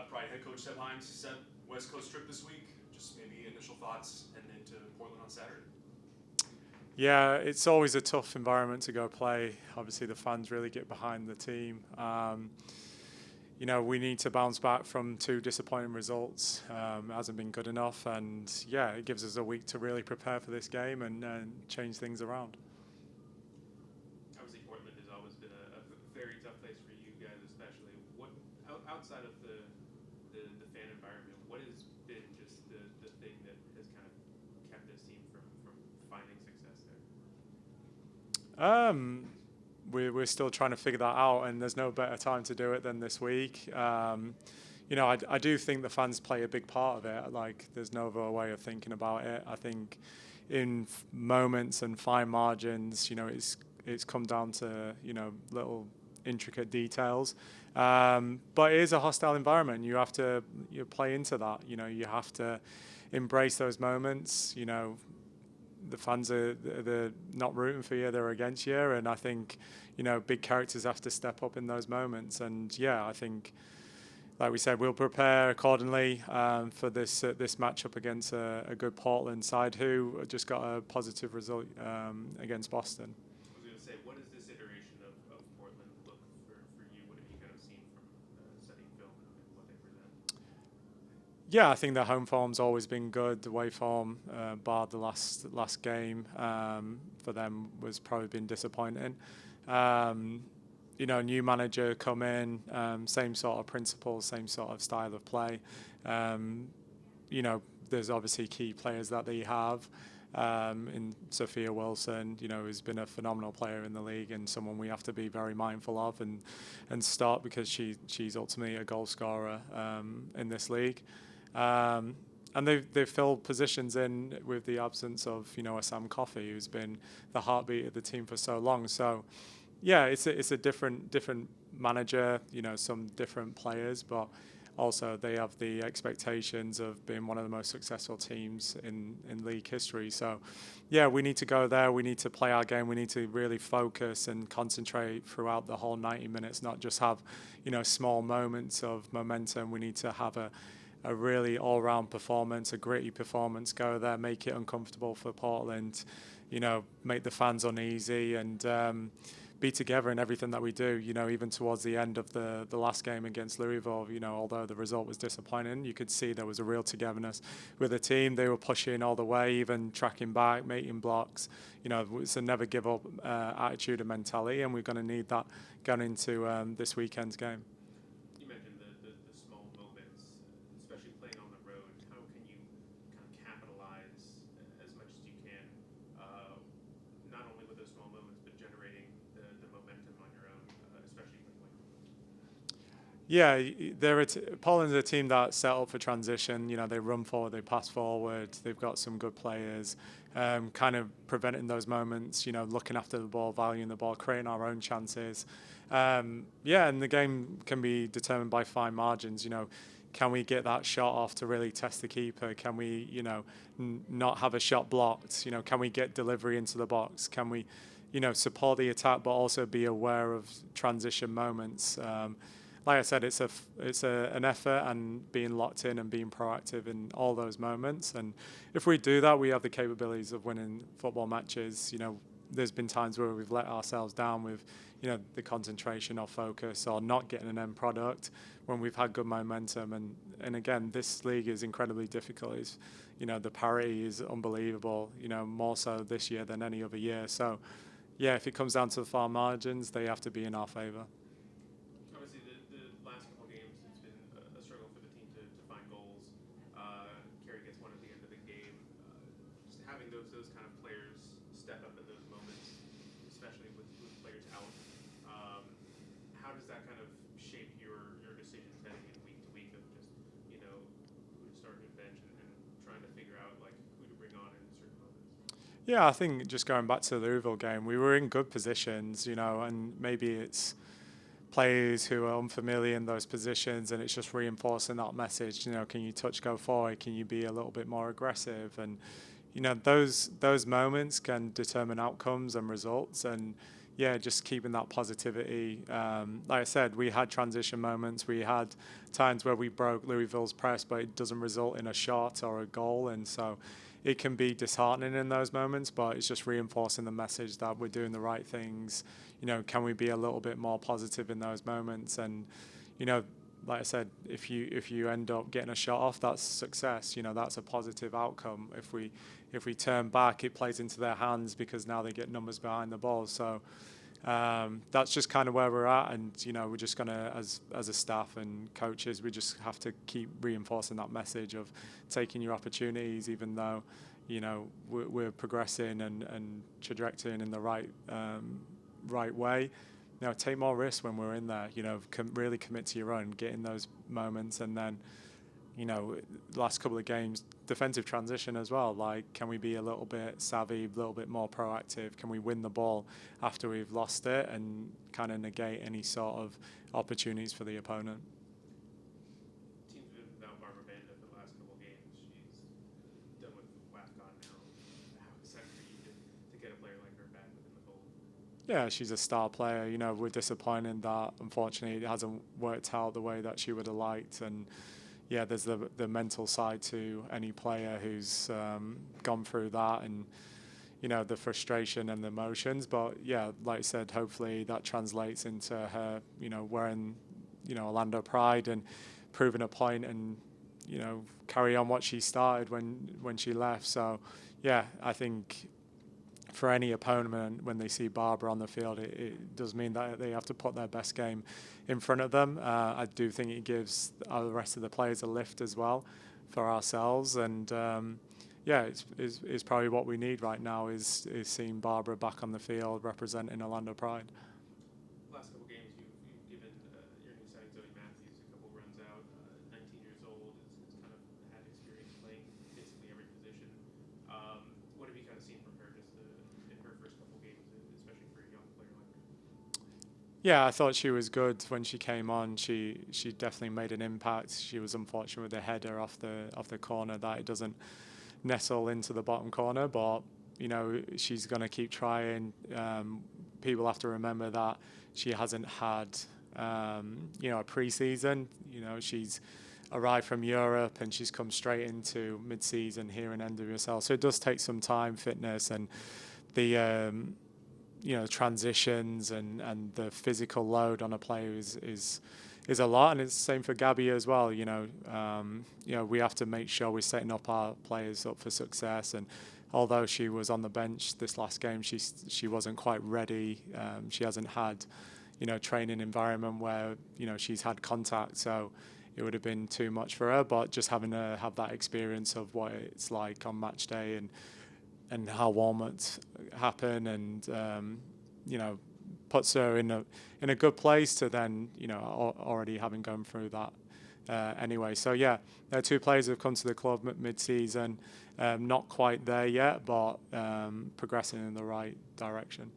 Pride head coach Hines set West Coast trip this week. Just maybe initial thoughts heading into Portland on Saturday. Yeah, it's always a tough environment to go play. Obviously, the fans really get behind the team. We need to bounce back from two disappointing results. It hasn't been good enough, and yeah, it gives us a week to really prepare for this game and change things around. Obviously, Portland has always been a very tough place for you guys, especially. What outside of the fan environment, what has been just the thing that has kind of kept this team from finding success there? We're still trying to figure that out, and there's no better time to do it than this week. I do think the fans play a big part of it. Like, there's no other way of thinking about it. I think in moments and fine margins, it's come down to little intricate details. But it is a hostile environment. You have to play into that. You have to embrace those moments. The fans they're not rooting for you; they're against you, and I think big characters have to step up in those moments. And yeah, I think, like we said, we'll prepare accordingly for this matchup against a good Portland side who just got a positive result against Boston. I was going to say, what does this iteration of Portland look for you? What have you kind of seen from studying film and what they present? Yeah, I think their home form's always been good. The away form, bar the last game, for them was probably been disappointing. New manager come in, same sort of principles, same sort of style of play. There's obviously key players that they have. In Sophia Wilson, who's been a phenomenal player in the league and someone we have to be very mindful of and start because she's ultimately a goal scorer in this league. And they've filled positions in with the absence of a Sam Coffey, who's been the heartbeat of the team for so long. So yeah, it's a different manager, some different players, but also they have the expectations of being one of the most successful teams in league history. So yeah, we need to go there. We need to play our game. We need to really focus and concentrate throughout the whole 90 minutes, not just have small moments of momentum. We need to have a really all-round performance, a gritty performance, go there, make it uncomfortable for Portland, make the fans uneasy, and be together in everything that we do. Even towards the end of the last game against Louisville, although the result was disappointing, you could see there was a real togetherness with the team. They were pushing all the way, even tracking back, making blocks. It's a never give up attitude and mentality, and we're going to need that going into this weekend's game. You mentioned the small moments, especially playing on the road. How can you kind of capitalize as much as you can, not only with those small moments, but generating the momentum on your own, especially when like. Yeah, Poland's a team that's set up for transition. They run forward, they pass forward. They've got some good players, kind of preventing those moments. Looking after the ball, valuing the ball, creating our own chances. And the game can be determined by fine margins. Can we get that shot off to really test the keeper? Can we, not have a shot blocked? Can we get delivery into the box? Can we, support the attack, but also be aware of transition moments? Like I said, it's an effort and being locked in and being proactive in all those moments. And if we do that, we have the capabilities of winning football matches. There's been times where we've let ourselves down with, the concentration or focus or not getting an end product when we've had good momentum. And again, this league is incredibly difficult. The parity is unbelievable, more so this year than any other year. So, yeah, if it comes down to the far margins, they have to be in our favour. Obviously, the last couple of games, it's been a struggle for the team to find goals. Kerry gets one at the end of the game. Just having those kind of players step up in those moments, especially with players out. How does that kind of shape your decisions heading in week to week of just who to start and bench and trying to figure out like who to bring on in certain moments? Yeah, I think just going back to the Louisville game, we were in good positions, and maybe it's players who are unfamiliar in those positions, and it's just reinforcing that message. Can you touch, go forward? Can you be a little bit more aggressive? And those moments can determine outcomes and results. And yeah, just keeping that positivity. Like I said, we had transition moments. We had times where we broke Louisville's press, but it doesn't result in a shot or a goal. And so it can be disheartening in those moments, but it's just reinforcing the message that we're doing the right things. Can we be a little bit more positive in those moments? And, like I said, if you end up getting a shot off, that's success. That's a positive outcome. If we turn back, it plays into their hands because now they get numbers behind the ball. So that's just kind of where we're at, and we're just gonna, as a staff and coaches, we just have to keep reinforcing that message of taking your opportunities, even though we're progressing and trajectorying in the right way. Take more risks when we're in there. Really commit to your own, get in those moments, and then last couple of games, defensive transition as well. Like, can we be a little bit savvy, a little bit more proactive? Can we win the ball after we've lost it and kind of negate any sort of opportunities for the opponent? Team's been without Barbara Banda for the last couple of games. She's done with WAFCON now. How excited are you to get a player like her back within the fold? Yeah, she's a star player. We're disappointed that unfortunately it hasn't worked out the way that she would have liked, and yeah, there's the mental side to any player who's gone through that, and the frustration and the emotions. But yeah, like I said, hopefully that translates into her wearing Orlando Pride and proving a point, and carry on what she started when she left. So yeah, I think for any opponent, when they see Barbara on the field, it does mean that they have to put their best game in front of them. I do think it gives the rest of the players a lift as well for ourselves. And yeah, it's probably what we need right now is seeing Barbara back on the field representing Orlando Pride. Last couple games, you've given your new signing Zoe Matthews a couple runs out. 19 years old, has kind of had experience playing basically every position. What have you kind of seen from her just in her first couple games, especially for a young player like her? Yeah, I thought she was good when she came on. She definitely made an impact. She was unfortunate with the header off the corner that it doesn't nestle into the bottom corner, but she's going to keep trying. People have to remember that she hasn't had a pre-season. She's arrived from Europe and she's come straight into mid-season here in NWSL. So it does take some time, fitness, and the transitions and the physical load on a player is a lot, and it's the same for Gabby as well. We have to make sure we're setting up our players up for success. And although she was on the bench this last game, she wasn't quite ready. She hasn't had training environment where she's had contact, so it would have been too much for her. But just having to have that experience of what it's like on match day and how warm-ups happen, and puts her in a good place to then already having gone through that anyway. So yeah, there are two players who have come to the club mid-season, not quite there yet, but progressing in the right direction.